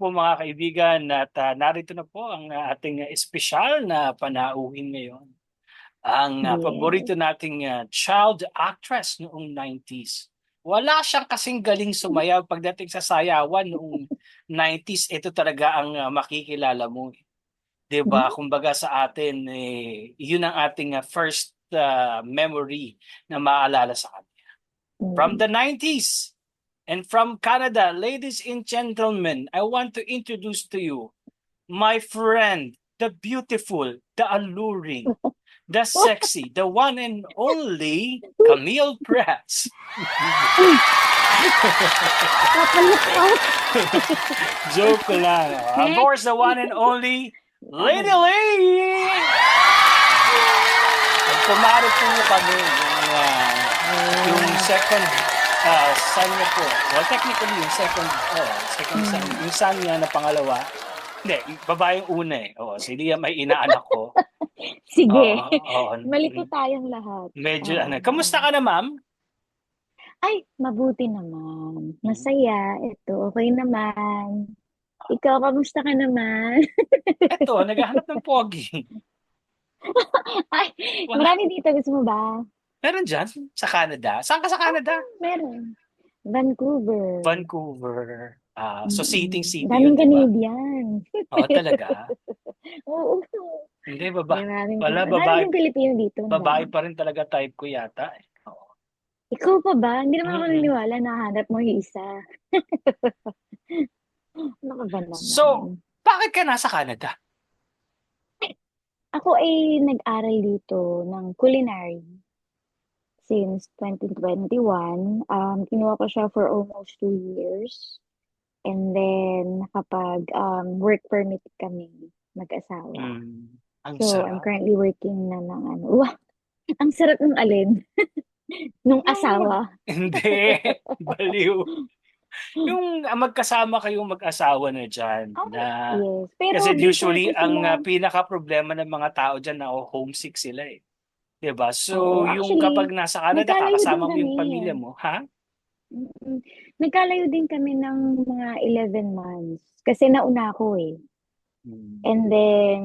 po mga kaibigan at narito na po ang ating espesyal na panauhin ngayon. Ang Yes. paborito nating child actress noong 90s. Wala siyang kasing galing sumayaw pagdating sa sayawan noong 90s. Ito talaga ang makikilala mo. 'Di ba? Mhm. Kumbaga sa atin, yun ang ating first memory na maalala sa kanya. From Mm. the 90s. And from Canada, ladies and gentlemen, I want to introduce to you my friend, the beautiful, the alluring, the sexy, the one and only Camille Prats. Uy, kapalakpak. Joke lang. Of course, the one and only Lady Lee! Pumari po kami yung second son niya po. Well, technically, yung second son. Yung son niya na pangalawa. Hindi, babae yung una eh. Oo, si Liam ay inaanak ko. Sige. Oo, oo. Malito tayong lahat. Medyo Oo. Kamusta ka na, ma'am? Ay, mabuti naman. Masaya. Ito, okay naman. Ikaw, kamusta ka naman? Eto, naghahanap ng pogi. Ay, Wala. marami dito. Gusto mo ba? Meron dyan sa Canada. Saan ka sa Canada? Meron. Vancouver. Vancouver. So, city yun, Daming di ba? Canadian. Oo, talaga. Oo. Hindi, Maraming din Pilipino dito. Ang babae dami. pa rin talaga type ko yata. Oo. Ikaw pa ba? Hindi naman ako Mm-mm. naniniwala na hanap mo yung isa. Ano ka ba So, naman? bakit ka nasa Canada? Ako ay nag-aral dito ng culinary since 2021. Kinuha ko siya for almost 2 years. And then, work permit kami mag-asawa. Ang So, I'm sarap. currently working na ng ano. Wow, ang sarap ng alin. Nung asawa. Hindi, baliw. Yung magkasama kayong mag-asawa na dyan Oh, na yes. Pero kasi dito usually kasi ang sila, pinaka-problema ng mga tao dyan na homesick sila eh. 'Di ba? oo, So yung kapag actually, nasa Canada nagkalayo din kakasama mo kami. yung pamilya mo, ha? Mm. Nagkalayo din kami ng mga 11 months. Kasi nauna ako eh. Hmm. And then,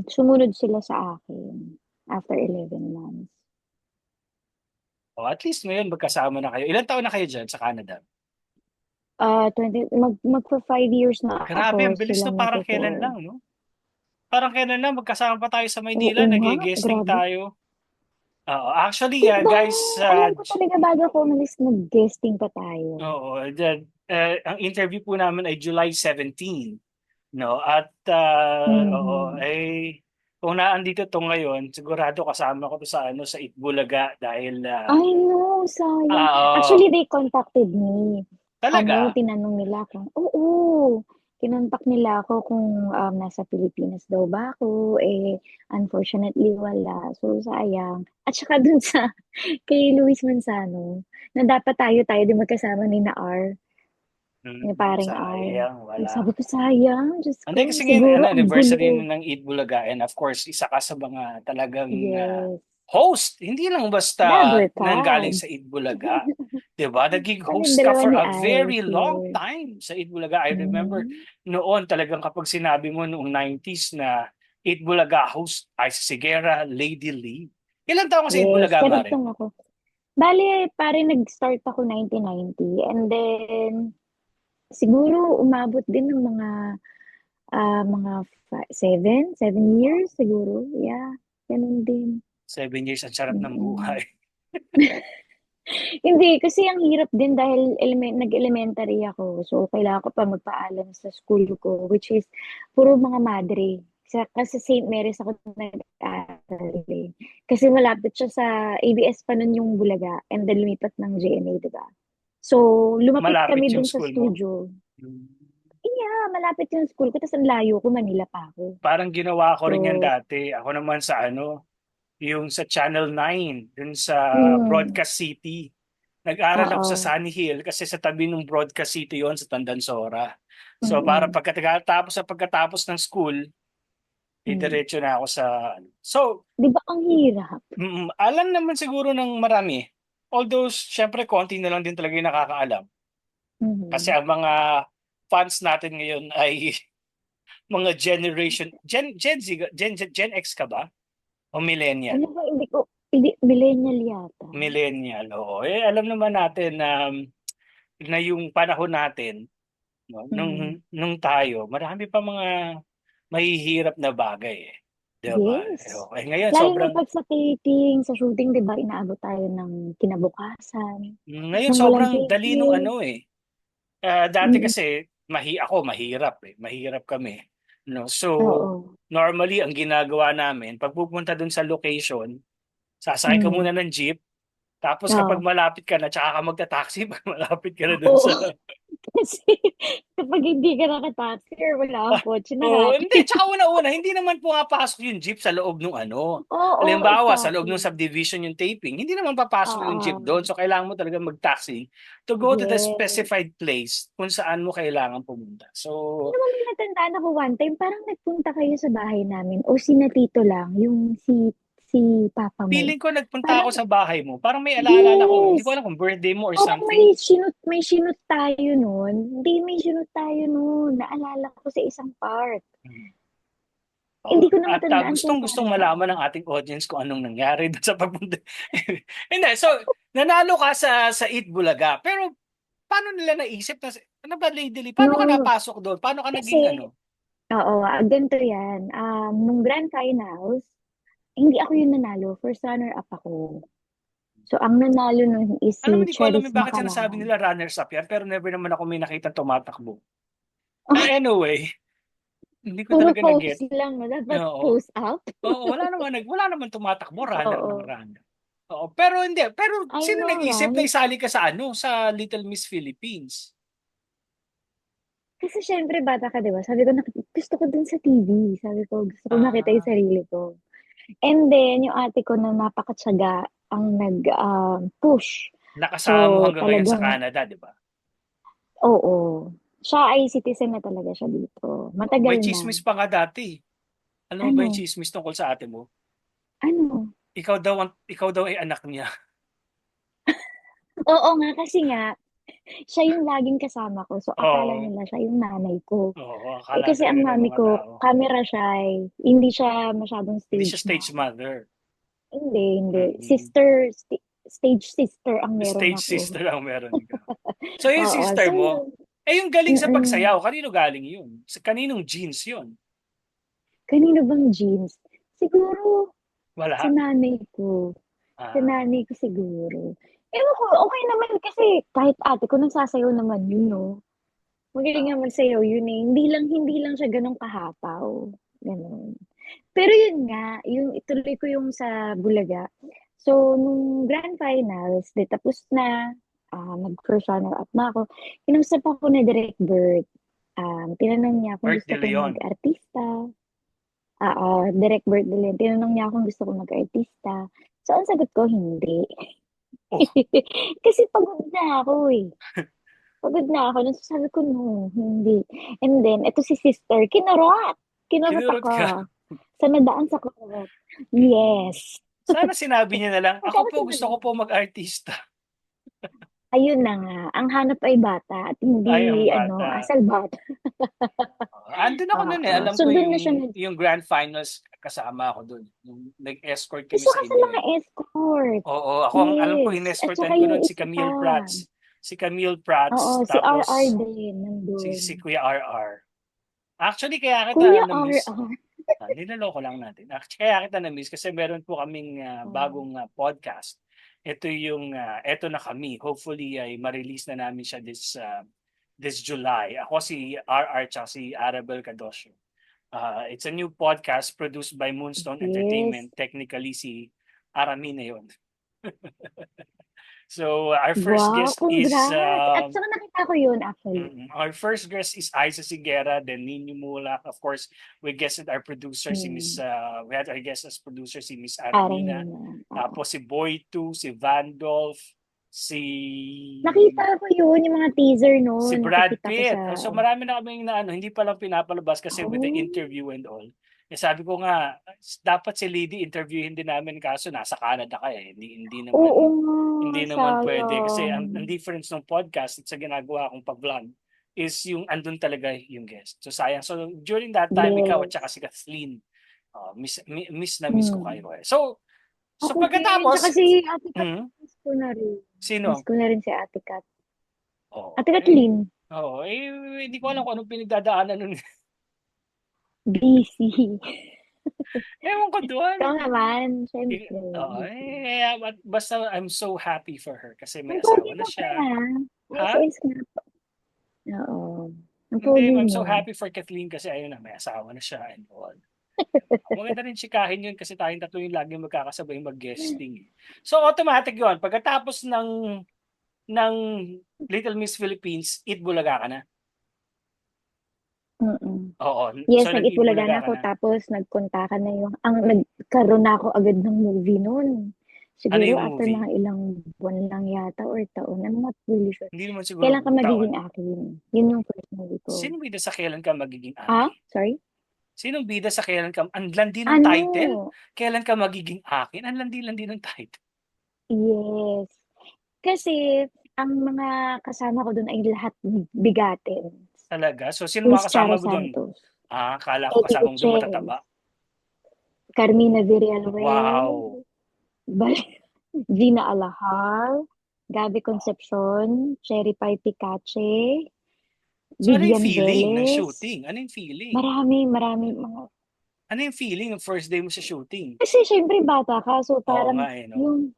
sumunod sila sa akin after 11 months. O at least ngayon magkasama na kayo. Ilang taon na kayo dyan sa Canada? Magpa 5 years na Grabe, ako, ang bilis sila no, parang kailan magpo-4. lang, no? Parang kailan lang magkasama pa tayo sa Maynila, Oo nga, nag-guesting grabe. tayo. Oo, actually, Diba? guys, Alam ko talaga bago ako umalis, nag-guesting pa tayo. oo, ang interview po namin ay July 17, no? At oo, Mhm. kung naandito to ngayon, sigurado kasama ko to sa sa Itbulaga dahil I know, sayang. oo, Actually, they contacted me. talaga. Tinanong nila kung, oo, kinontak nila ako kung nasa Pilipinas daw ba ako. Unfortunately, wala. So, sayang. At saka dun sa, kay Luis Manzano, na dapat tayo din magkasama ni na R, ni paring R. Sayang, Sabi wala. ko, sayang, Diyos ko, Hindi kasi ngayon, siguro ang anniversary gulo. na ng Eid Bulaga and of course, isa ka sa mga talagang Yes. host. Hindi lang basta Never nanggaling can. sa Eid Bulaga. 'Di ba? Naging Kaming host ka dalawa for ni a Ice, very long yes. time sa Eid Bulaga. I remember Mm. noon talagang kapag sinabi mo noong 90s na Eid Bulaga host ay si Sigera, Lady Lee. Ilang taon ka sa Eid Yes, Bulaga, Mare? karugtong ako. Bale, pare nag-start ako 1990 and then siguro umabot din ng mga 7 years siguro. Yeah, ganun din. 7 years, ang sarap ng Mm. buhay. Hindi, kasi ang hirap din dahil nag-elementary ako. So, kailangan ko pa magpaalam sa school ko, which is puro mga madre. Kasi St. Mary's ako nag-aaral eh. Kasi malapit siya sa ABS pa nun yung Bulaga and then lumipat ng GMA, di ba? So, lumapit Malapit kami yung dun sa school mo. studio. Yeah, malapit yung school ko. Tapos ang layo ko, Manila pa ako. Parang ginawa ko So, rin yan dati. Ako naman sa yung sa Channel 9, dun sa mm, Broadcast City. Nag-aral ako sa oo. Sunny Hill kasi sa tabi ng Broadcast City yon sa Tandansora. So para Mm-mm. pagkatapos ng school, Mm. diretso na ako sa So, Di ba ang hirap? alam naman siguro ng marami. Although syempre konti na lang din talaga yung nakakaalam. Kasi Mhm. ang mga fans natin ngayon ay mga Gen X ka ba? O millennial? Ano ba, hindi, millennial yata. Millennial, oo. Alam naman natin na yung panahon natin, no, Mm. nung tayo, marami pa mga mahihirap na bagay eh. 'Di ba? Yes. Ngayon Lalo na sobrang pag sa taping, sa shooting, di ba, inaabot tayo ng kinabukasan. Tapos ngayon nang walang sobrang dali nung tigil. ano eh. Dati Mm. kasi ako mahirap eh. Mahirap kami. No. So Oo. normally ang ginagawa namin pag pupunta dun sa location, sasakay ka Mm. muna ng jeep, tapos kapag Oo. malapit ka na tsaka ka magta-taxi pag malapit ka na dun Oo. sa Kasi kapag hindi ka nakataxi or wala kang kotse, Hindi. narate. Tsaka una-una, hindi naman pumapasok yung jeep sa loob ng ano. Oo, Halimbawa, sa loob ng exactly. subdivision yung taping, hindi naman papasok yung jeep Oo. doon. So, kailangan mo talaga mag-taxi to go to the Yes. specified place kung saan mo kailangan pumunta. Ano So, ba, may natandaan ako one time, parang nagpunta kayo sa bahay namin o sina tito lang, yung si papa mo. feeling ko nagpunta ako Parang, sa bahay mo. Parang may alala ko. Hindi ko yes. alam kung birthday mo or Parang something. may sinut tayo nun. Hindi, may sinut tayo nun. Naalala ko sa isang part. Hindi ko na At matandaan kung gustong-gustong para malaman saan. ng ating audience kung anong nangyari doon sa pagpunta. Hindi. So, nanalo ka sa Eat Bulaga. Pero, paano nila naisip na, ano ba, Lady Lee? Paano ka No, napasok doon? Paano ka naging kasi, ano? oo, ganito yan. Nung grand finals, hindi ako yung nanalo. First runner-up ako. So, ang nanalo nun is Alam mo, si hindi ko alam Cheris yung bakit sinasabi Macalan. nila runners-up yan, pero never naman ako may nakita tumatakbo. Anyway, hindi ko Puro talaga na-get. post lang, no? Dapat Oo. post up. Oo, wala naman tumatakbo, runner ng Oo. runner. Oo, pero hindi. Pero I sino know, nag-isip na right? isali ka sa ano, sa Little Miss Philippines? Kasi syempre bata ka, di ba? Sabi ko, gusto ko dun sa TV. Sabi ko, gusto ko makita yung Ah, sarili ko. And then, yung ate ko na napakatsaga ang nag-push. So, nakasama mo hanggang ngayon sa talagang, Canada, di ba? oo. Siya ay citizen na talaga siya dito. Oo, Matagal may na. chismis pa nga dati. Alam mo ba yung Ano? chismis tungkol sa ate mo? Ano? Ikaw daw ay anak niya. Oo nga, kasi nga, siya yung laging kasama ko. So, akala Oo. nila siya yung nanay ko. Oo, Eh, akala kasi talaga ang ng mami mga ko, tao. camera shy. Hindi siya masyadong Hindi siya stage stage mom. mother. Hindi, hindi. Mm-mm. Stage sister ang meron Stage ako. sister ang meron ka. So yung Oo, sister so mo, yun. yung galing sa Mm-mm. pagsayaw, kanino galing yun? Sa kaninong genes yun? Kanino bang jeans? Siguro, sa Wala. nanay ko. Sa Ah, nanay ko siguro. Ewan ko, okay naman kasi kahit ate ko nagsasayaw naman yun, no? Magaling ah, nga magsayaw yun eh. Hindi lang siya ganun kahapaw. Ganun. Pero yun nga, yung ituloy ko yung sa Bulaga. So, nung grand finals, di tapos na, nag-first runner-up na ako. Kinusap ako na Direct Bird. Tinanong niya kung Bert gusto De kong Leon. mag-artista. Direct Bird din. Tinanong niya kung gusto kong mag-artista. So, ang sagot ko, hindi. Oh, Kasi pagod na ako eh. Pagod na ako. Nung sabi ko, no, hindi. And then, ito si sister, kinurot. Kinurot kinurot ka. ako. Sa nadaan sa kurot. Yes. Sana sinabi niya na lang, ako Magkano po gusto ko sinabi? po mag-artista. Ayun na nga. Ang hanap ay bata at Ay, ang hindi, bata. asal bata. Andun ako nun eh. Oo. Alam So, ko doon na siya yung grand finals, kasama ako dun. Yung nag-escort kami Gusto sa kasi inyo mga eh. escort. Oo, ako ang alam ko, Yes. At saka inescortan ko yung nun si isa pa. Camille Prats. Si Camille Oo, Prats, si RR tapos din nandun. si Kuya RR. Actually, kaya kita Kuya na-miss. RR. Niloloko lang natin. Actually, kaya kita na-miss kasi meron po kaming Oh, bagong podcast. Ito na kami. Hopefully ay ma-release na namin siya this July. Ako si RR tsaka si Arabel Cadosio. It's a new podcast produced by Moonstone yes. Entertainment. Technically si Aramina yon. So our first Wow, guest is congrats. At saka nakita ko yun actually. Our first guest is Isa Sigera, then Nino Mulak. Of course, we guested our producer si Miss Hmm. we had our guest as producer si Miss Parang Aramina. yun na. Oo. Tapos si Boy 2, si Vandolph, si Nakita ko yun, yung mga teaser si noon. Brad Nakikita ko Pitt. sa... So marami na kaming na ano, hindi pa lang pinapalabas kasi with the Oh, interview and all. Sabi ko nga, dapat si Lady interviewin din namin kaso nasa Canada ka eh. Hindi naman oo nga, hindi naman pwede kasi sayang. ang difference ng podcast sa ginagawa kong pag-vlog is yung andun talaga yung guest. So sayang. So during that time, ikaw at Yes. saka si Kathleen, miss na miss ko Mm. kayo eh. So Ako din. Tsaka pagkatapos, si Ate Kat, hmm, miss ko na rin. Miss sino? ko na rin si Ate Kat. Oo, Ate Kathleen. hindi ko alam kung anong pinagdadaanan nun. Busy. Ewan ko doon. Ikaw naman, Eh, syempre. Oo, basta I'm so happy for her kasi may Ang pogi asawa na mo pala. siya. Yes, Ha? yes nga po. Oo. Ang Hindi, pogi I'm so mo. happy for Kathleen kasi ayun na, may asawa na siya and all. Maganda rin chikahin yun kasi tayong tatlo yung lagi magkakasabay mag-guesting. So automatic yun. Pagkatapos ng Little Miss Philippines, Eat Bulaga ka na. Mm. Oo. Yes, So nag-Eat nag-Itbulaga Bulaga na ka ako na. tapos nagkontakan na yung nagkaroon na ako agad ng movie noon. Ano Siguro yung after movie? mga ilang buwan lang yata or taon. I'm not really sure. Hindi naman siguro Kailan ka magiging taon. akin? Yun yung first movie ko. Sino bida sa kailan ka magiging Ah? akin? Sorry? Sinong bida sa kailan ka? Ang landi ng title? Ano? Kailan ka magiging akin? Ang landi-landi ng title. Yes. Kasi ang mga kasama ko doon ay lahat bigatin. Talaga? So, sino Miss mga kasama Charo mo doon? Santos, Akala ko Eddie kasama mo doon Gutierrez, matataba. Carmina Villarreal, Wow! Gina Alahar, Gabby Wow. Concepcion, Cherry Pie Picache, So, ano yung Vivian feeling ng Velez. shooting? Ano yung feeling? Marami mga. Ano yung feeling ng first day mo sa shooting? Kasi syempre bata ka, so Oo parang nga eh, no?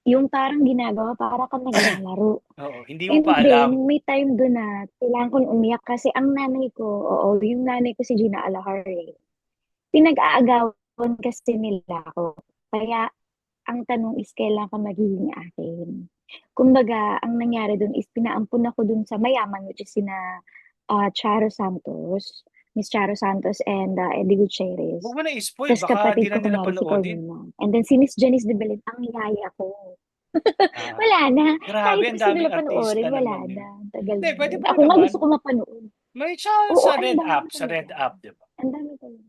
yung parang ginagawa para kang naglalaro. Oo, hindi mo And pa alam. then, may time doon na kailangan kong umiyak kasi ang nanay ko, oo, yung nanay ko si Gina Alahar eh. Pinag-aagawan kasi nila ako. Kaya, ang tanong is, kailan ka magiging akin? Kumbaga, ang nangyari dun is, pinaampun ako dun sa mayaman, which is sina Charo Santos, Miss Charo Santos and Eddie Huwag Gutierrez. mo na i-spoil, Tapos baka di kapatid na ko, nila kunyari, si panoodin. Carmina. And then si Miss Janice de Belen, ang yaya ko. Ah, Wala na. grabe, Kahit ang gusto nila daming artista panoorin, wala naman na. yun. Tagal Hindi, na pwede yun. pa Ako rin nga naman. gusto ko mapanood. May siya Oo, sa ang Red dami App, sa talaga. Red App, di ba? Ang dami talaga.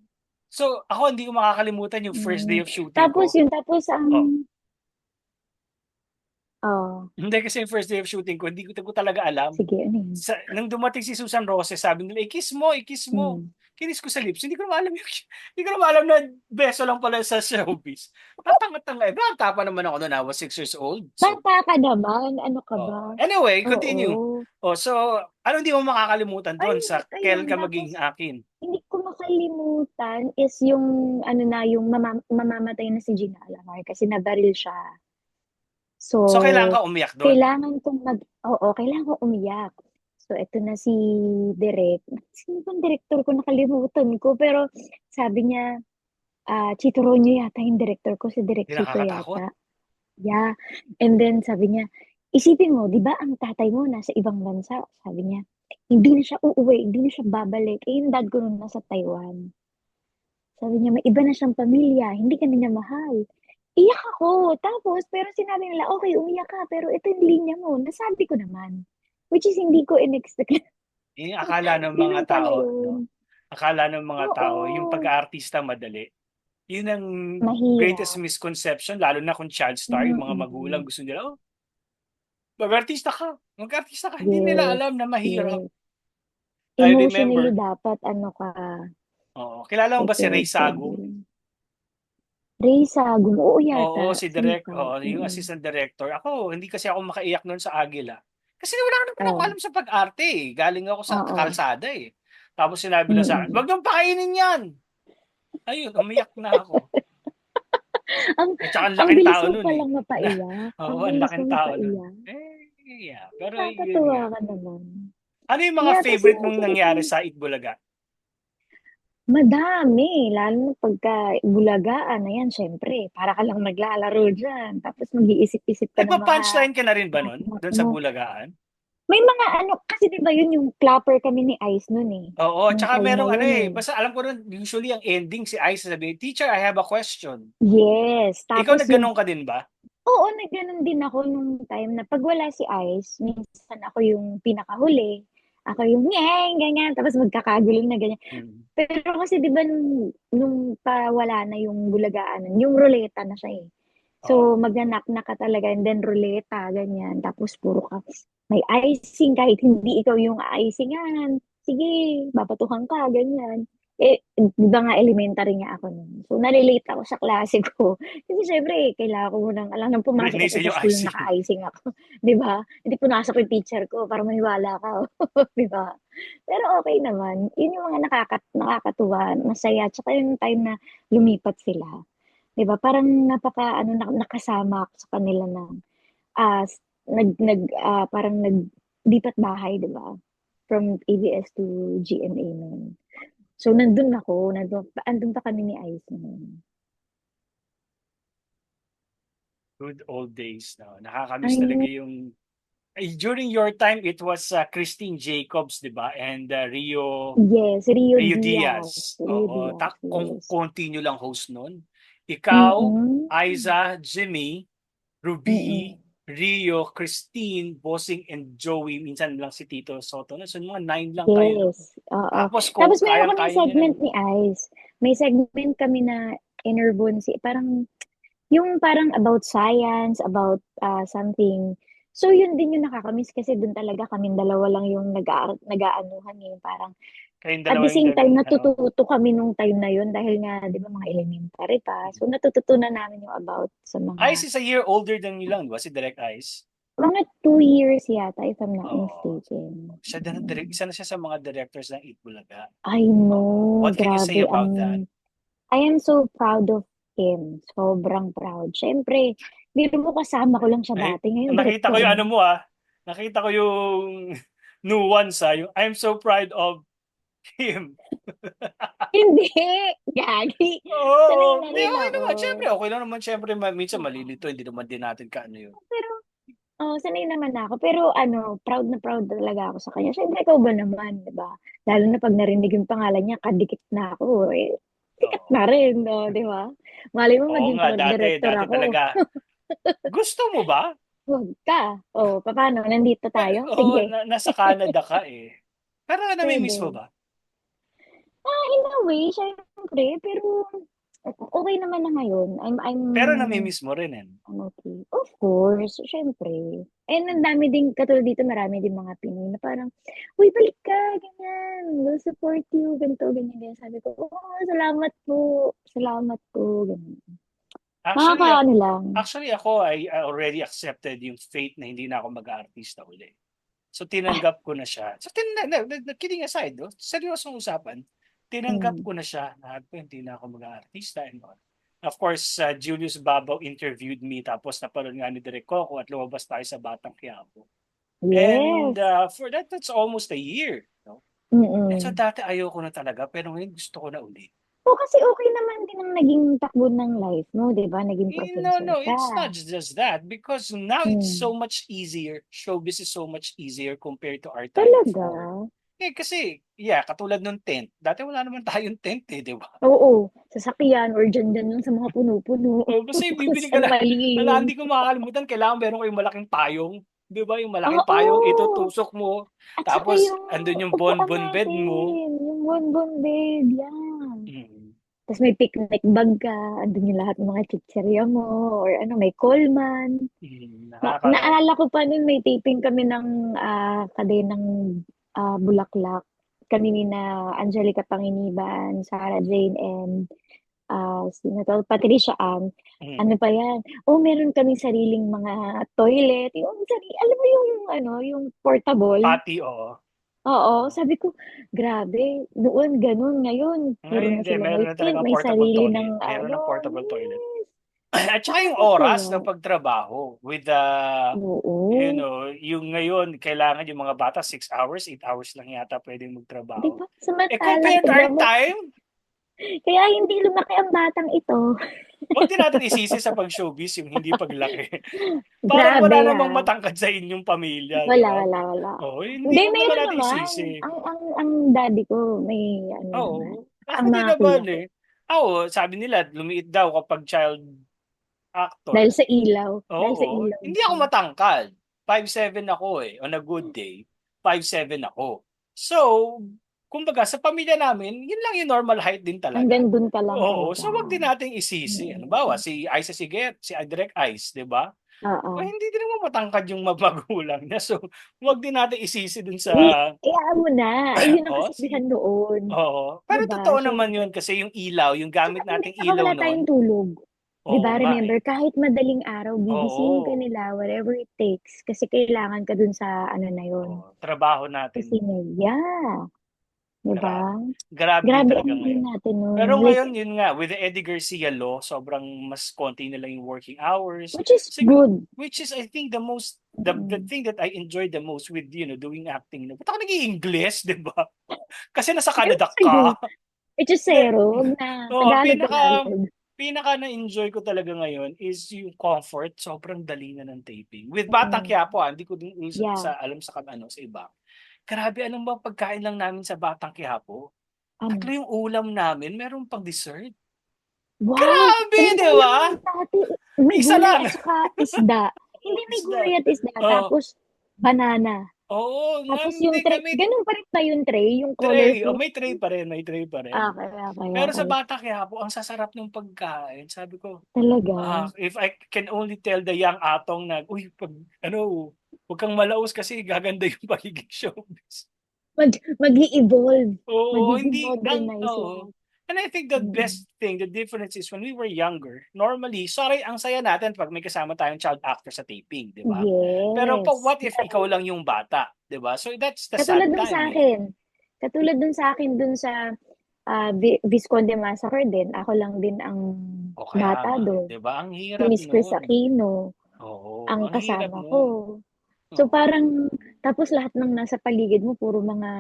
So, ako hindi ko makakalimutan yung first day Mm. of shooting Tapos ko. yun, tapos Oh, oh, hindi kasi yung first day of shooting ko, hindi ko talaga alam. sige, ano yun? Nang dumating si Susan Roses, sabi nila, i-kiss mo, i-kiss mo. Mm. Kinis ko sa lips. Hindi ko naman alam hindi ko naman alam na beso lang pala sa showbiz. Tatanga-tanga. Bata pa naman ako noon. I was 6 years old. So, Bata ka naman, ano ka ba? anyway, continue. Oo. So, ano hindi mo makakalimutan doon Ayun, sa kailan ayun, ka tapos magiging akin? hindi ko makalimutan is yung ano na yung mamamatay na si Gina Alamar kasi nabaril siya. So, kailangan So, ka umiyak doon. kailangan kong oo, kailangan kong umiyak. So, eto na si Direk. Sino bang director ko? Nakalimutan ko. Pero sabi niya, Chito Ronyo yata yung director ko, si Direk Hindi Chito nakakatakot. yata. Yeah. And then sabi niya, isipin mo, di ba ang tatay mo nasa ibang bansa? Sabi niya, hindi na siya uuwi, hindi na siya babalik. Eh, yung dad ko nun nasa Taiwan. Sabi niya, may iba na siyang pamilya, hindi ka na niya mahal. Iyak ako. Tapos, pero sinabi nila, okay, umiyak ka, pero ito yung linya mo. Nasabi ko naman. Which is, hindi ko in-expect. Akala ng mga Ganun pala tao, no? yun. Akala ng mga tao, yung Oo. pag-aartista madali. Yun ang greatest Mahirap. misconception, lalo na kung child star, yung mga magulang Mm-mm. gusto nila, oh, mag-artista ka. Mag-artista ka. Hindi nila Yes. alam na mahirap. Yes. I Emotionally, remember, dapat ano ka, kilala mo ba si Ray prepared ka Sagum? din. Ray Sagum, oo yata. Oo, si Direk, Sumikat. yung Mm-mm. assistant director. Ako, hindi kasi ako makaiyak noon sa Agila. Kasi wala naman ako Oh, alam sa pag-arte eh. Galing ako sa oo. kalsada eh. Tapos sinabi lang sa akin, Mm-mm. wag niyong pakainin yan. Ayun, umiyak na ako. Ang, At saka ang ang laking bilis tao mo nun eh. palang mapaiyak. Ang Oo, ang bilis mo laking tao nun. mapaiyak. Yeah. Pero yun Nakakatuwa nga. ka naman. Ano yung mga Yeah, kasi favorite mong actually, nangyari sa Itbulaga? madami. Lalo na pagka bulagaan na yan, syempre. Para ka lang naglalaro dyan. Tapos mag-iisip-isip ka ng mga Nagpa-punchline ka na rin ba nun? anak Doon sa mo. Bulagaan? May mga ano, kasi di ba yun yung clapper kami ni Ice nun eh. Oo, Nung tsaka time na merong ano yun eh. eh. Basta alam ko nun, usually ang ending si Ice sabi, Teacher, I have a question. Yes. Ikaw Tapos yung nagganong ka din ba? oo, nagganon din ako nung time na pag wala si Ice, minsan ako yung pinakahuli. Ako yung ngeng, ganyan. Tapos magkakagulo na ganyan. Mm. Pero kasi di ba nung pawala na yung bulagaan, yung ruleta na siya eh. Oo. So, magna-knock-knock ka talaga and then ruleta, ganyan. Tapos puro ka, may icing kahit hindi ikaw yung icingan. Sige, babatuhan ka, ganyan. Eh, di ba nga elementary nga ako nun. So, nalilate ako sa klase ko. Kasi syempre, kailangan ko munang, alam nang pumasok ako Linisin sa yung school icing. naka-icing ako. Di ba? Hindi pumasok yung teacher ko para maniwala ka. Di ba? Pero okay naman. Yun yung mga nakakatuwa, masaya. Tsaka yung time na lumipat sila. 'Di ba parang napaka ano nakasama ako sa kanila ng, parang naglipat bahay 'di ba? From ABS to GMA nun. So andun pa kami ni Ice nun. Good old days, no? Nakakamiss I talaga know, yung during your time it was Christine Jacobs, 'di ba? And yes, Rio Rio Diaz, Diaz. Rio Oo, Diaz, kung yes. konti nyo lang host noon. Ikaw, Mm, Aiza, Jimmy, Ruby, mm. Rio, Christine, Bossing, and Joey. Minsan lang si Tito Soto. So, mga 9 lang kayo, no? Yes, oo. Tapos Tapos kung meron kaming kayang-kaya nyo na. segment ni Ice. May segment kami na Inner si parang yung parang about science, about something. So yun din yung nakakamiss kasi dun talaga kaming dalawa lang yung nag-aanuhan eh. Parang Kayong at dalawa the yung same time ano. natututo kami nung time na yun dahil nga 'di ba mga elementary pa. So natututunan namin yung about sa Ice mga is a year older than you lang, di ba? Si Direct Ice. mga 2 years yata if I'm not Oo. mistaken. Siya, isa na siya sa mga directors ng Eat Bulaga. I know, What can you say grabe about that? I am so proud of him. Sobrang proud. Siyempre, biro mo kasama ko lang siya Eh, dati. Ngayon, nakita ko direktor yung ano na. mo Nakita ko yung nuance yung I'm so proud of him. Hindi! Gagi! Sanay Oo, na hindi, rin okay ako. naman. Siyempre, okay lang naman. Siyempre, minsan malilito. Hindi naman din natin kaano yun. Pero, sanay naman ako. Pero proud na proud talaga ako sa kanya. Siyempre, ikaw ba naman, di ba? Lalo na pag narinig yung pangalan niya, kadikit na ako. Eh, sikat Oo. na rin, no, di ba? Malay mo Oo maging nga, director dati ako. talaga. Gusto mo ba? Huwag ka. Paano? Nandito tayo? Oo, Sige. nasa Canada ka eh. Pero namimiss mo Pwede. ba? In a way, syempre, pero okay naman na ngayon. Pero namimiss mo rin eh. I'm okay. Of course, syempre. And ang dami din, katulad dito, marami din mga Pinoy na parang, uy, balik ka, ganyan. We'll support you, ganito, ganyan, ganyan. Sabi ko, salamat po. Salamat po, ganyan. Actually, Nakakaano lang. ako, I already accepted yung fate na hindi na ako mag-aartista uli. So tinanggap ko na siya. So kidding aside, seryosong usapan, tinanggap Mm. ko na siya na hindi na ako mag-aartista and all. Of course, Julius Babaw interviewed me tapos napanood nga ni Direk Coco at lumabas tayo sa Batang Quiapo. And Yes. for that's almost a year. No? And so Mm-mm. dati ayoko na talaga pero ngayon gusto ko na uli. Kasi okay naman din ang naging takbo ng life mo, di ba? Naging No, professor no, ka. it's not just that because now it's so Hmm. much easier. Showbiz is so much easier compared to our time Talaga? before. Kasi, yeah, katulad nung tent. Dati wala naman tayong tent di ba? Oo, sasakyan or diyan lang sa mga puno-puno O, basta kung bibili ka saan na. malilim. Hindi ko makakalimutan, kailangan meron kayong malaking payong. Di ba? Yung malaking payong, Oo, itutusok mo. at saka Tapos, yung andun yung upuan bonbon bed mo. natin, yung bonbon bed, yan. Mm. Tapos may picnic bag ka, andun yung lahat ng mga chichirya mo, or may Coleman. Naalala ko pa nun, may taping kami ng kadenang Bulaklak. Kami ni na Angelica Panginiban, Sarah Jane, and sino to? Patricia Ann. Mm. Ano pa yan? Meron kaming sariling mga toilet. Alam mo yung yung portable. Pati, oo. Oo, sabi ko, grabe, noon ganun, ngayon, puro Ngayon, na hindi. sila may Meron na tent, talagang may portable sarili ng toilet. Meron ng portable toilet. yes, At saka yung oras nakakatuwa. ng pagtrabaho with Oo, yung ngayon, kailangan yung mga bata 6 hours, 8 hours lang yata pwedeng di magtrabaho. ba? Samantalang, Compared to our tignan mo, time, kaya hindi lumaki ang batang ito. huwag din natin isisi sa pag-showbiz yung hindi paglaki. Parang wala Grabe namang ha. matangkad sa inyong pamilya, di Wala, ba? wala, wala. Oo, hindi Hindi, wag naman meron natin naman. isisi. Ang daddy ko, may ano naman. Oo. Ako Ang din mga naman kuya ko. eh. Ako, sabi nila, lumiit daw kapag child Dahil actor. sa ilaw. Dahil sa Oo. ilaw Hindi ako niya. matangkad. 5'7" ako eh. On a good day, 5'7" ako. So, kumbaga sa pamilya namin, yun lang yung normal height din talaga. Hanggang dun ka lang Oo, talaga. so wag din nating isisi. Halimbawa, Mm. si Aiza Siget, si Direk Ice, 'di ba? Oo. Hindi din naman matangkad yung magulang niya. So, wag din natin isisi dun sa Hayaan mo na. Ayun ang oh, sige. kasabihan noon. Oo. 'Di Pero ba? totoo naman Siyempre. yun kasi yung ilaw, yung gamit Tsaka hindi, nating tsaka ilaw wala noon, tayong tulog. 'Di oo ba, nga eh. remember, kahit madaling araw, gigisingin ka Oo. nila, whatever it takes, kasi kailangan ka dun sa ano na yun, Oo. Trabaho sa natin. sinerya. 'Di ba? Grabe. Grabe din Grabe talaga ang ano ngayon. natin nun. Pero Like, ngayon, yun nga, with the Eddie Garcia law, sobrang mas konti na lang yung working hours. which is good. Which is, I think, the most, the Mm. thing that I enjoy the most with, doing acting. No? Ba't ako nag-i-English, di ba? Kasi nasa Ewan Canada sa'yo, ka. which is Hindi. zero, wag na, Oo, Tagalog. pinaka na-enjoy ko talaga ngayon is yung comfort. Sobrang dali na ng taping. With Batang Mm. Quiapo, hindi ko din Yeah. alam sa iba. Grabe, alam ba pagkain lang namin sa Batang Quiapo? Ano? 3 yung ulam namin, meron pang dessert. Wow! Grabe, di Samantalang ba? dati, may Isa gulay lang. at saka isda. Hindi, Oo, may isda. gulay at isda. Oo. Tapos, banana. Oo, Tapos hindi yung tray, kami ganun pa rin ba yung tray? Yung tray. Oh, colorful? may tray pa rin, may tray pa rin. Okay, okay, Pero sa okay. Bata Quiapo, ang sasarap ng pagkain. Sabi ko, Talaga. if I can only tell the young Atong na, uy, huwag kang malaos kasi gaganda yung pagiging showbiz. Mag-i-evolve. Oo, Magiging hindi modernize oo. lahat. And I think the Mm. best thing, the difference is when we were younger, normally, sorry, ang saya natin 'pag may kasama tayong child actor sa taping, 'di ba? Pero Yes. what if ikaw lang yung bata, 'di ba? So that's the Katulad sad dun time, sa eh. akin. Katulad dun sa akin dun sa Visconde Massacre din. Ako lang din ang O kaya bata nga, dun. 'di ba? Ang Si hirap Miss Chris nun. Aquino Oo, ang ang hirap kasama ko. nun. So Oo. parang, tapos lahat ng nasa paligid mo puro mga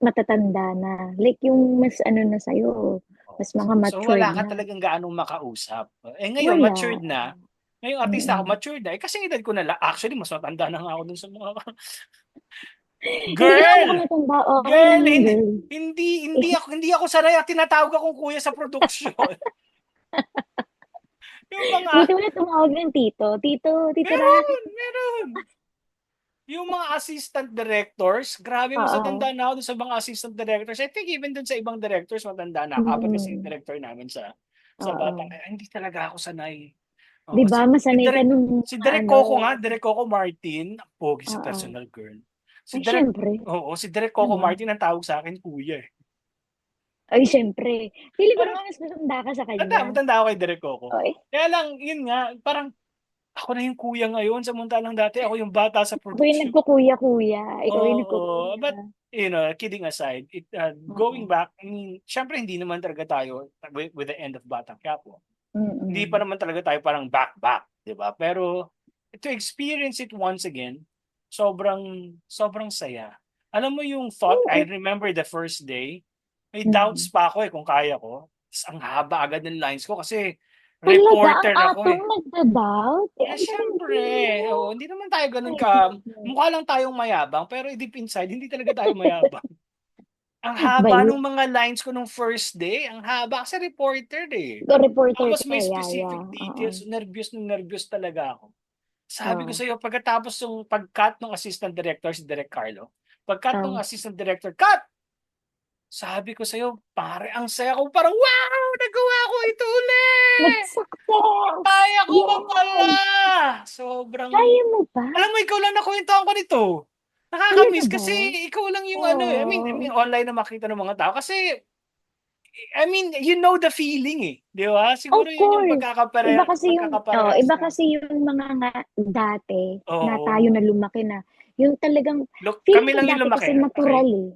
matatanda na. Like yung mas ano na sa'yo, Oo. mas mga So wala matured ka na. talagang gaanong makausap. Ngayon Wala. matured na, ngayong artista ako Mm. matured na, kasing edad ko na actually mas matanda na nga ako dun sa mga Hindi naman ako girl! matanda, okay lang Girl, yun, girl. hindi ako sanay at tinatawag akong kuya sa produksyon. Yung Buti mga wala tumawag ng tito. Tito Rafi. meron. Yung mga assistant directors, grabe mas Oo. matanda na ako dun sa mga assistant directors. I think even dun sa ibang directors matanda na. Apat kasi yung Mm. director namin sa Oo. Batang. Kaya hindi talaga ako sanay. 'Di Oo, ba masanay ka nung Si mga Direk ano. Coco nga, Direk Coco Martin, ang pogi sa Oo. personal girl. Ay siyempre, Si Direk Coco naman. Martin ang tawag sa akin kuya eh. Ay siyempre. Feeling ko Pero naman mas matanda ka sa kanya. matanda ako kay Direk Coco. Oy, Kaya lang, yun nga, parang ako na yung kuya ngayon, samantalang dati ako yung bata sa ako yung produksyon. nagkukuya-kuya, ikaw yung Oo, nagkukuya. but kidding aside, going Oo. back, I mean, syempre hindi naman talaga tayo with the end of Batang Quiapo. Hindi pa Mm. naman talaga tayo parang back, 'di ba? Pero to experience it once again, sobrang sobrang saya. Alam mo yung thought, I Oo. remember the first day, may doubts Mm. pa ako eh kung kaya ko. Tas ang haba agad ng lines ko kasi Talaga ang reporter ako Atong eh. nagda-doubt? Eh, Eh, ang siyempre. galing mo. Oo, hindi naman tayo gano'n My goodness. mukha lang tayong mayabang, pero deep inside hindi talaga tayo mayabang. Ang haba Baliw. nung mga lines ko nung first day, ang haba kasi reporter, eh. Ikaw reporter Tapos ka may eh, specific Oo. details, nervyos na nervyos talaga ako. Sabi ko Oo. sa'yo pagkatapos nung pag-cut nung assistant director si Direk Carlo, pag-cut nung Oh. assistant director, "Cut!" Sabi ko sa'yo, pare ang saya ko, parang, "Wow! Nagawa ko ito ulit! Nag-success! Kaya ko pa pala!" Yes! Sobrang Kaya mo ba? alam mo ikaw lang nakuwentuhan ko nito. Talaga Nakaka-miss ba? kasi ikaw lang yung ano, eh, I mean Oh, online na makita ng mga tao kasi I mean, you know the feeling, eh, 'di ba? of Siguro yun yung course. pagkakaparehas Iba ng kasi yung mga nga dati na tayo oo. na lumaki na, yung talagang Kami feeling ko lang yung dati lumaki, kasi okey. natural, eh.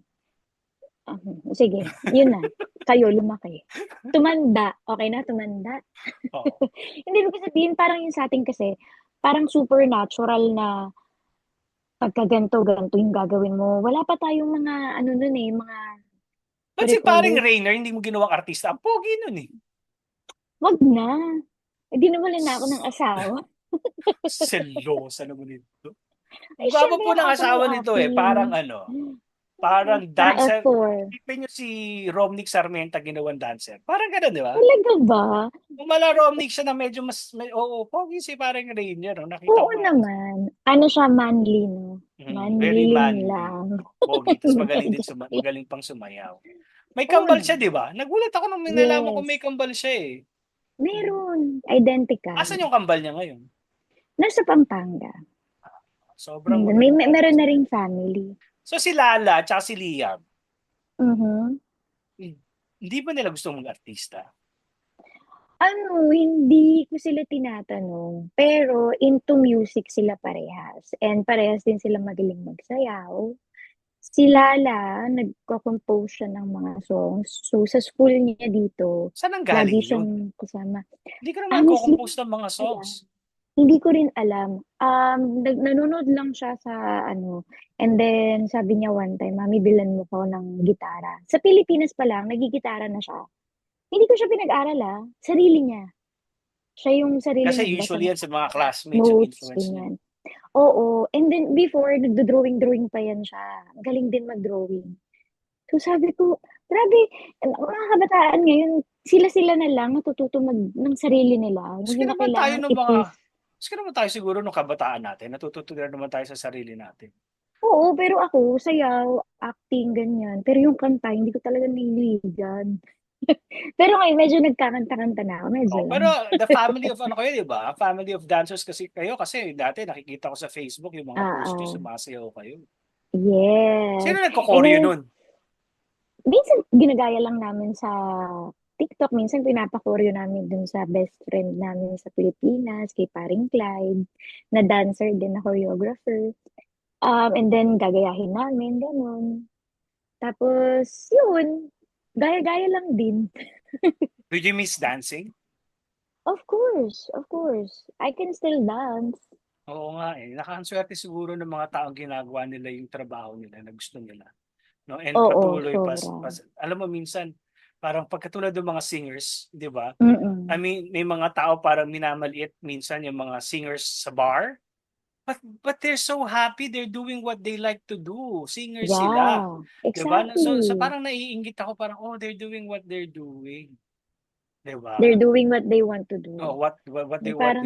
Sige, yun na, kayo lumaki. Tumanda, okey na tumanda? Oo. Hindi, ibig sabihin parang yung sa'tin kasi, parang supernatural na pagka gan'to, gan'to yung gagawin mo. Wala pa tayong mga ano nun, eh, mga what Ba't do si you call paring this? Reiner hindi mo ginawang artista? Ang pogi nun, eh. 'Wag na. Eh, di nawalan na ako ng asawa. Selosa naman nito. Ay Ang gwapo siyempre po ang ng Atong may asawa nito, eh, parang acting. ano, parang Parang dancer. F4. Isipin niyo si Romnick Sarmiento ginawang dancer. Parang gano'n, 'di ba? Talaga ba? Kung mala-Romnick siya na medyo mas oo, pogi si parang Reiner 'no, nakita Oo ko nga. naman. Ano siya, manly 'no? Very Manliling manly. lang. Pogi. Tapos magaling din Joke lang. magaling pang sumayaw. May Oo kambal siya, naman. 'di ba? Nagulat ako nung nalaman ko may Yes. kambal siya eh. Hmm. Meron. Identical. Asan yung kambal niya ngayon? Nasa Pampanga. Sobrang Nandun. maganda May talaga meron si na ring Lala. family. So si Lala at si Liam, Mhm. hmm, hindi ba nila gustong mag-artista? Ano, hindi ko sila tinatanong, pero into music sila parehas. And parehas din sila magaling magsayaw. Si Lala, nagko-compose siya ng mga songs. So, sa school niya dito, Saan ang lagi galing yun? siyang kasama. Hindi ka naman Honestly, nagko-compose ng mga songs. alam. Hindi ko rin alam. Nanonood lang siya sa ano, and then sabi niya one time, "Mami, bilan mo ko ng gitara." Sa Pilipinas pa lang, nagigitara na siya. Hindi ko siya pinag-aral, sarili niya. Siya yung Kasi sariling nagbasa usually ng yan sa mga mga classmates yung notes, influence niya. ganyan. Oo, and then before, nagdo-drawing-drawing pa yan siya. Galing din mag-drawing. So sabi ko, grabe, mga kabataan ngayon, sila-sila na lang natututo ng sarili nila. Maski Hindi na naman tayo kailangang ng mga i-push. maski naman tayo siguro nung kabataan natin, natututo na naman tayo sa sarili natin. Oo, pero ako, sayaw, acting, ganyan. Pero yung kanta, hindi ko talaga nililigan. Pero ngayon, medyo nagkakanta-kanta na ako, medyo Oh, lang. pero the family of ano kayo, 'di ba? Family of dancers kasi kayo kasi dati nakikita ko sa Facebook yung mga post niyo Oo. sumasayaw kayo. Sino Yes. And nagko-choreo then, nun? minsan ginagaya lang namin sa TikTok. Minsan pinapakoryo namin dun sa best friend namin sa Pilipinas, kay paring Clyde, na dancer din na choreographer. And then gagayahin namin, ganun. Tapos, yun, gaya-gaya lang din. Do you miss dancing? Of course, of course. I can still dance. Oo nga eh. Nakakaswerte siguro ng mga taong ginagawa nila yung trabaho nila na gusto nila. No? And Oo, patuloy sobra. alam mo minsan parang pagkatulad ng mga singers, 'di ba? I Mm-mm. mean, may mga tao parang minamaliit minsan yung mga singers sa bar. But they're so happy they're doing what they like to do. Singers sila. Yeah, 'Di ba? So exactly. parang naiinggit ako parang oh they're doing what they're doing. 'Di They're ba? doing what they want to Oh, do. what Parang what they kung want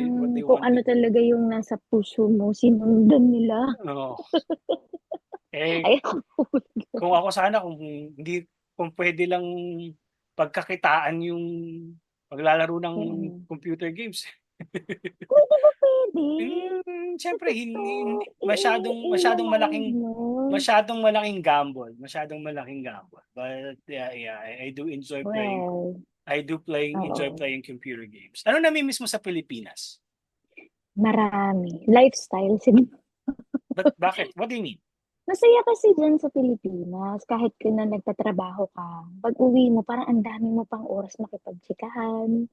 to ano do. talaga yung nasa puso mo, sinundan nila. Oh, eh Ay, ako. kung ako sana kung pwede lang pagkakitaan yung paglalaro ng Mm. computer games. Uy, di ba pwede? Sa Siyempre hindi TikTok, i-earn mo. masyadong malaking gamble, But yeah, Well, enjoy oo. playing computer games. Ano namimiss mo sa Pilipinas? Marami. Lifestyle siguro. Bakit? What do you mean? Masaya kasi dyan sa Pilipinas, kahit na nagtatrabaho ka, pag uwi mo, parang ang dami mo pang oras makipagtsikahan,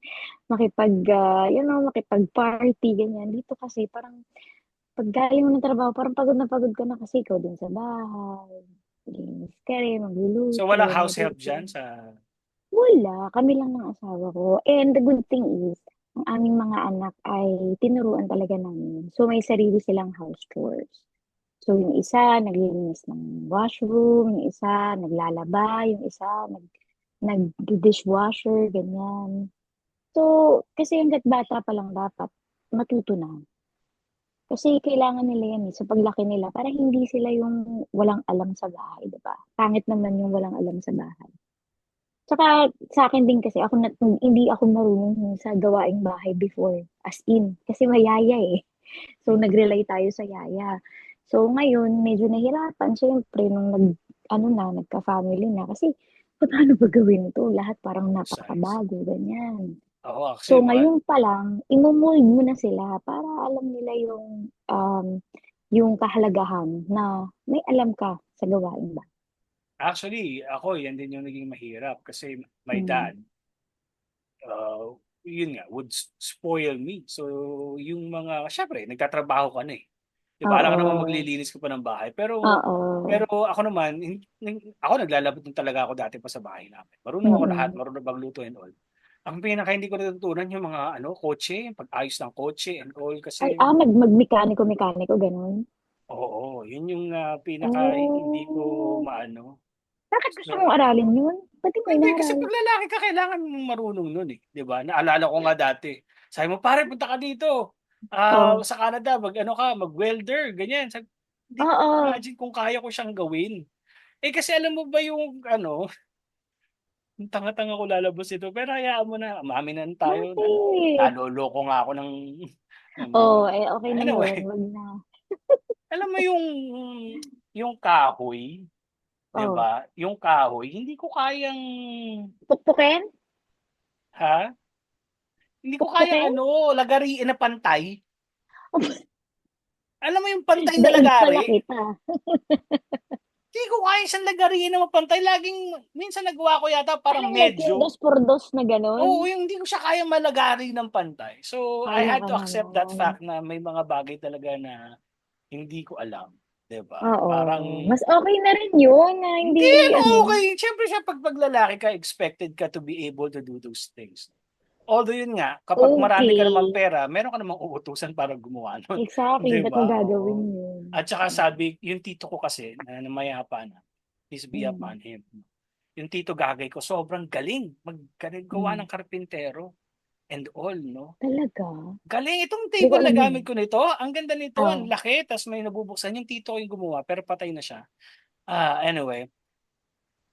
makipag-party, ganyan. Dito kasi parang pag galing mo ng trabaho, parang pagod na pagod ka na kasi ikaw din sa bahay. Linis ka rin, So magluluto, walang house help maduty. diyan sa Wala, kami lang ng asawa ko. And the good thing is, ang aming mga anak ay tinuruan talaga namin. So may sarili silang house chores. So yung isa, naglilinis ng washroom, yung isa, naglalaba, yung isa, nag-dishwasher, ganyan. So, kasi hanggat bata pa lang dapat, matuto na. Kasi kailangan nila yan sa paglaki nila para hindi sila yung walang alam sa bahay, di ba? Pangit naman yung walang alam sa bahay. Tsaka sa akin din kasi hindi ako marunong sa gawaing bahay before, as in, kasi may yaya eh. So nag-rely tayo sa yaya. So ngayon, medyo nahirapan syempre nung nagka-family na kasi paano ba gawin to? Lahat parang size? napakabago, ganyan. Oo, So actually ngayon pa lang, imo-mold mo na sila para alam nila yung kahalagahan na may alam ka sa gawaing bahay. actually ako yan din yung naging mahirap kasi my dad Mm. uh, yun nga, would spoil me. So, yung mga, syempre, nagtatrabaho ka na eh. Di ba? Alam ka naman Oo. maglilinis ka pa ng bahay. Pero Oo. ako naman, ako naglalabot din talaga ako dati pa sa bahay namin. Marunong ako lahat, Mm. marunong magluto and all. Ang pinaka hindi ko natutunan yung mga kotse, pag-ayos ng kotse and all Ay, kasi magmekaniko-mekaniko, ganun? oo, yun yung pinaka hindi ko Oh. maano. Bakit gusto So, mong aralin yun? Ba't di mo hindi, kasi inaral? pag lalaki ka, kailangan mong marunong nun eh. Di ba? Naalala ko nga dati. Sabi mo, pare, punta ka dito. Oh. Sa Canada, mag-welder, ganyan. Hindi ko Oo. imagine kung kaya ko siyang gawin. Eh, kasi alam mo ba yung ano, ang tanga-tanga ko lalabas ito, pero hayaan mo na, umamin na tayo na Bakit? naloloko nga ako ng Oo, eh, okey na anyway, yun, wag na. alam mo yung kahoy, 'di Oh, ba? Yung kahoy hindi ko kayang pukpukin? ha? Hindi ko kayang Pukpukin? ano, lagariin na pantay. Alam mo yung pantay na Daig pala lagari? kita. Hindi ko kaya siyang lagariin na mapantay. Laging minsan nagawa ko yata parang Parang like yung medyo. dos por dos na gano'n? Oo, yung hindi ko siya kayang malagari ng pantay. So, I Kaya had ka to accept that naman. fact na may mga bagay talaga na hindi ko alam, 'di ba? Oo, Parang mas okey na rin yun na hindi hindi ano, ano, okey. Siyempre pag lalaki ka, expected ka to be able to do those things. Although yun nga, kapag marami ka namang okey. pera, meron ka namang uutusan para gumawa nun, Exactly, 'di ba't mo ba? gagawin Oo. yun? At saka sabi yung tito ko kasi na mayapa na, peace be Hmm, upon him. Yung tito Gagay ko sobrang galing gawa hmm. ng karpintero and all 'no. Talaga? Galing itong Di ko table na alam yun, gamit ko nito, ang ganda nito, ang ah. laki ta's may nabubuksan, yung tito ko yung gumawa pero patay na siya. Anyway,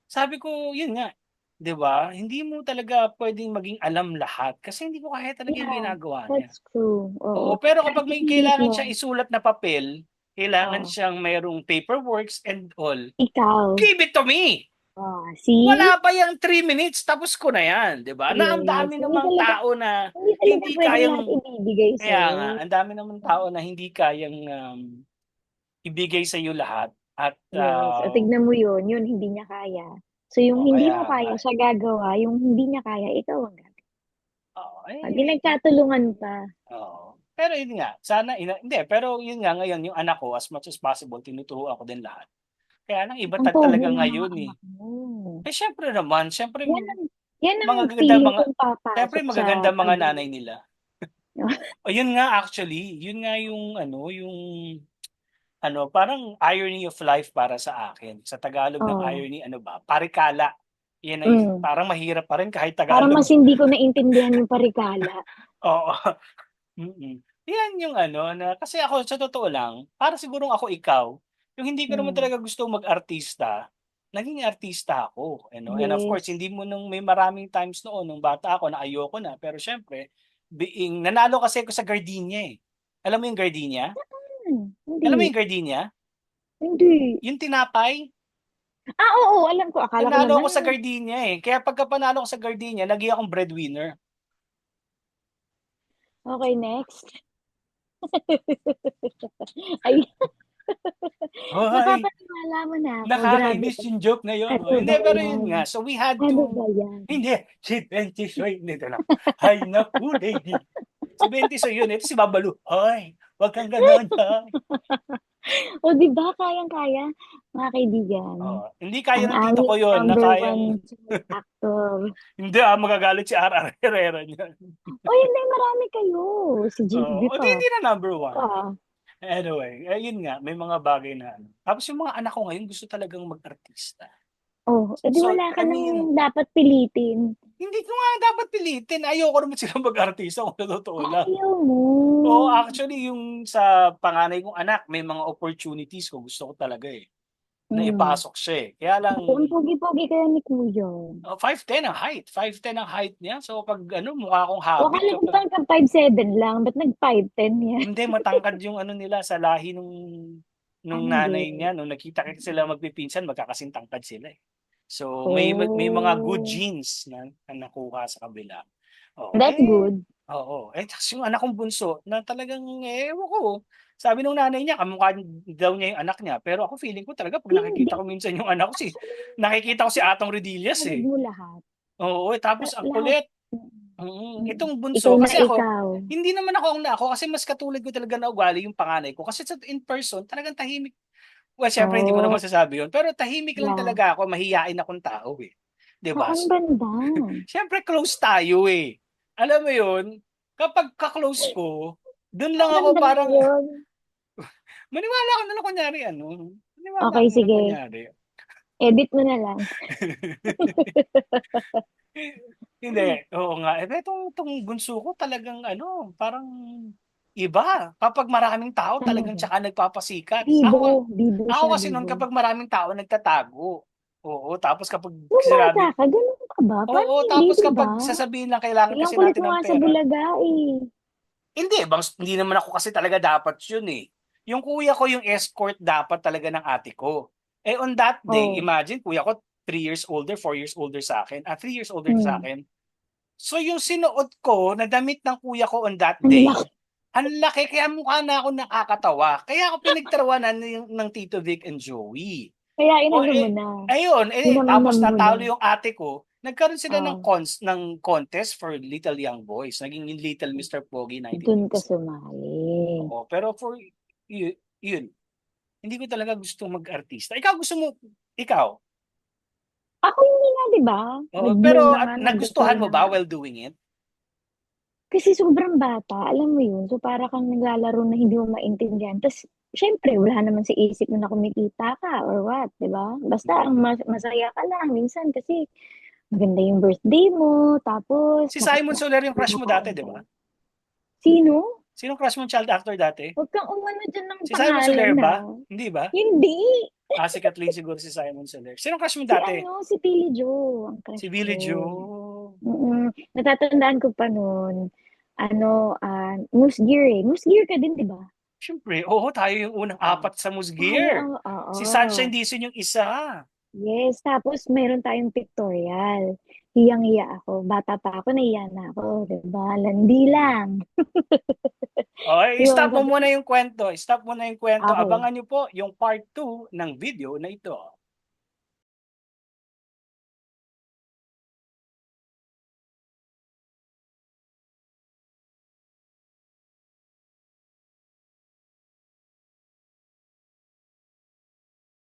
sabi ko yun nga, 'di ba, hindi mo talaga puwedeng maging alam lahat kasi hindi ko kaya talaga yung Yeah, ginagawa niya. that's true, Oo, oo. pero Pero kapag may pinipilit kailangan siyang mo, isulat na papel, kailangan oh, siyang mayroong paperworks and all, ikaw, give it to me. oh, see? Wala pa yang 3 minutes tapos ko na 'yan, 'di ba, na ang Yes, dami namang tao na hindi talaga hindi puwedeng lahat kayang ibibigay kaya sa'yo. nga, ang dami namang tao na hindi kayang, ibigay sa'yo lahat at, Yes, o tignan mo yun, yun hindi niya kaya. So yung hindi kaya mo nga, kaya siya gagawa, yung hindi niya kaya ikaw ang gagawa. oo, Oh, 'di eh, nagkatulungan pa. oo. Pero yun nga, sana hindi, pero yun nga ngayon yung anak ko as much as possible tinuturuan ko din lahat. Kaya lang iba Ang pogi talaga ng mga ngayon, eh. anak mo. Siyempre naman, siyempre Yan ang yan ang magaganda feeling mga kong siyempre papasok sa magaganda mga nanay pagiging nila. Yun nga actually, yun nga yung ano, yung ano, parang irony of life para sa akin. Sa Tagalog ng oh, irony ano ba, parikala. Yan ay hmm. parang mahirap pa rin kahit Parang Tagalog. mas hindi ko naintindihan yung parikala. Oo, mm. Yan yung ano na kasi ako sa totoo lang, para sigurong ako ikaw, yung hindi ko naman Hmm, talaga gustong mag-artista, naging artista ako, and of course yes. hindi mo nung may maraming times noon nung bata ako na ayoko na, pero siyempre nanalo kasi ako sa Gardenia, eh. Alam mo yung Gardenia? Alam mo Hindi, yung Gardenia? hindi. Yung tinapay? Oo, alam ko. Akala ko Nanalo naman ako sa Gardenia, eh, kaya pagka panalo ko sa Gardenia lagi akong breadwinner. okey, next. Ay, Hoy! napapaniwala mo na ako, grabe Nakakainis ka. yung joke na yun, oh. Ano Hindi, ba pero yun yan? nga, so we had Ano to ba yan? hindi, si Benji Soy nito lang, "Hay naku lady." Si Benji Soy yun, ito si Babalu, "Hoy, wag kang gano'n, hoy." Oh, 'di ba kayang-kaya, mga kaibigan, Oo, hindi kaya ang ng tito ko aming yun na number kayang one child actor. hindi, magagalit si RR Herrera niyan. Uy, hindi marami kayo, si Oo, JB o di pa, hindi na number ano one. ka? Anyway, yun nga, may mga bagay na ano, tapos yung mga anak ko ngayon gusto talagang mag-artista. Oh, eh, di So, wala ka I ng mean, dapat pilitin. hindi ko nga dapat pilitin, ayoko naman silang mag-artista kung sa totoo lang. Ayaw mo. Oo, actually yung sa panganay kong anak may mga opportunities kung gusto ko talaga, eh, na Hmm, ipasok siya, eh. Kaya lang, naku ang pogi-pogi kaya ni kuya. 5'10" ang height, 5'10" ang height niya. So 'pag ano mukha akong O hobbit akala ko ba kapag hanggang 5'7" lang, ba't nag-5'10" yan? hindi matangkad yung ano nila sa lahi nung nanay Hindi. niya nung nakita-kita sila magpipinsan magkakasing tangkad sila, eh. So may mga good Oh, genes na nakuha sa kabila. Oo, that's good. oo. Ta's yung anak kong bunso na talagang, ewan ko, sabi nung nanay niya kamukha daw niya yung anak niya, pero ako feeling ko talaga 'pag Hindi, nakikita ko minsan yung anak ko actually, nakikita ko si Atong Redillas, kapatid eh. mo lahat. Oo, tapos ang Lahat, kulit. mm. Itong Ikaw bunso na kasi ako, ikaw. hindi naman ako ang ako kasi mas katulad ko talaga na ugali yung panganay ko kasi sa in person talagang tahimik. Well, siyempre hindi mo naman Oh, masasabi yun, pero tahimik lang yeah. talaga ako, mahiyain akong tao, eh, 'di Oh, ba? ang ganda. Siyempre close tayo, eh. Alam mo yun, kapag ka-close ko, dun lang Ang ako ganda parang ngayon. maniwala ka na lang kunyari ano, maniwala Okey, ka na lang sige. kunyari. Edit mo na lang. Hindi, oo nga. Itong bunso ko talagang ano, parang Iba, kapag maraming tao talagang Talaga. tsaka nagpapasikat. Bibo. Bibo Ako siya, kasi no'n bibo. kapag maraming tao nagtatago. Oo, tapos kapag Nung bata sinabi ka, ganun ka ba? Paano oo, hindi, tapos di ba? kapag sasabihin lang kailangan Eh, ang kasi kulit natin mo ng nga sa pera, bulaga eh. hindi naman ako kasi talaga dapat yun, eh. Yung kuya ko yung escort dapat talaga ng ate ko. Eh, on that day, Oh. imagine kuya ko 3 years older, 4 years older sa'kin, 3 years older Hmm. sa'kin. So yung sinuot ko na damit ng kuya ko on that Ang day, laki. ang laki kaya mukha na akong nakakatawa. Kaya ako pinagtawanan ng Tito Vic and Joey. Kaya O, inano mo na. ayun, Hinamnam tapos mo na. natalo yung ate ko, nagkaroon sila ng Oh. ng contest for Little Young Boys. Naging yung Little Mr. Pogi Dun ka 1987. sumali. Oo, pero yun, hindi ko talaga gusto mag-artista. Ikaw gusto mo, ikaw? Ako hindi nga, di ba? Oo, pero Nag-bloom na nga, nagustuhan nag-declare mo na ba nga. while doing it? Kasi sobrang bata, alam mo yun? So, para kang naglalaro na hindi mo maintindihan. Tapos, syempre, wala naman sa isip mo na kumikita ka or what, di ba? Basta, ang masaya ka lang minsan kasi maganda yung birthday mo, tapos Si Simon Soler yung crush mo dati, kumakain di ka. ba? Sino? Sino crush mo child actor dati? Huwag kang umano dyan ng Si Simon pangalan, Soler ha? ba? Hindi ba? Hindi. Si Kathleen siguro si Simon Soler. Sino crush mo Si dati? ano, si Pili Joe, ang Si crush ko. Billie Joe. Natatandaan ko pa noon, ano, Moose Gear eh. Moose Gear ka din, di ba? Siyempre, oo, tayo yung unang Oh. apat sa Tayo Musgear. ang, Si oo. Sunshine Dizon yung isa. Yes, tapos mayroon tayong pictorial. Hiyang-hiya ako. Bata pa ako, nahiya na ako. Diba? Landi lang. Okay, Yun, stop mo sabi, muna yung kwento. Stop mo na yung kwento. okay. Abangan niyo po yung part 2 ng video na ito.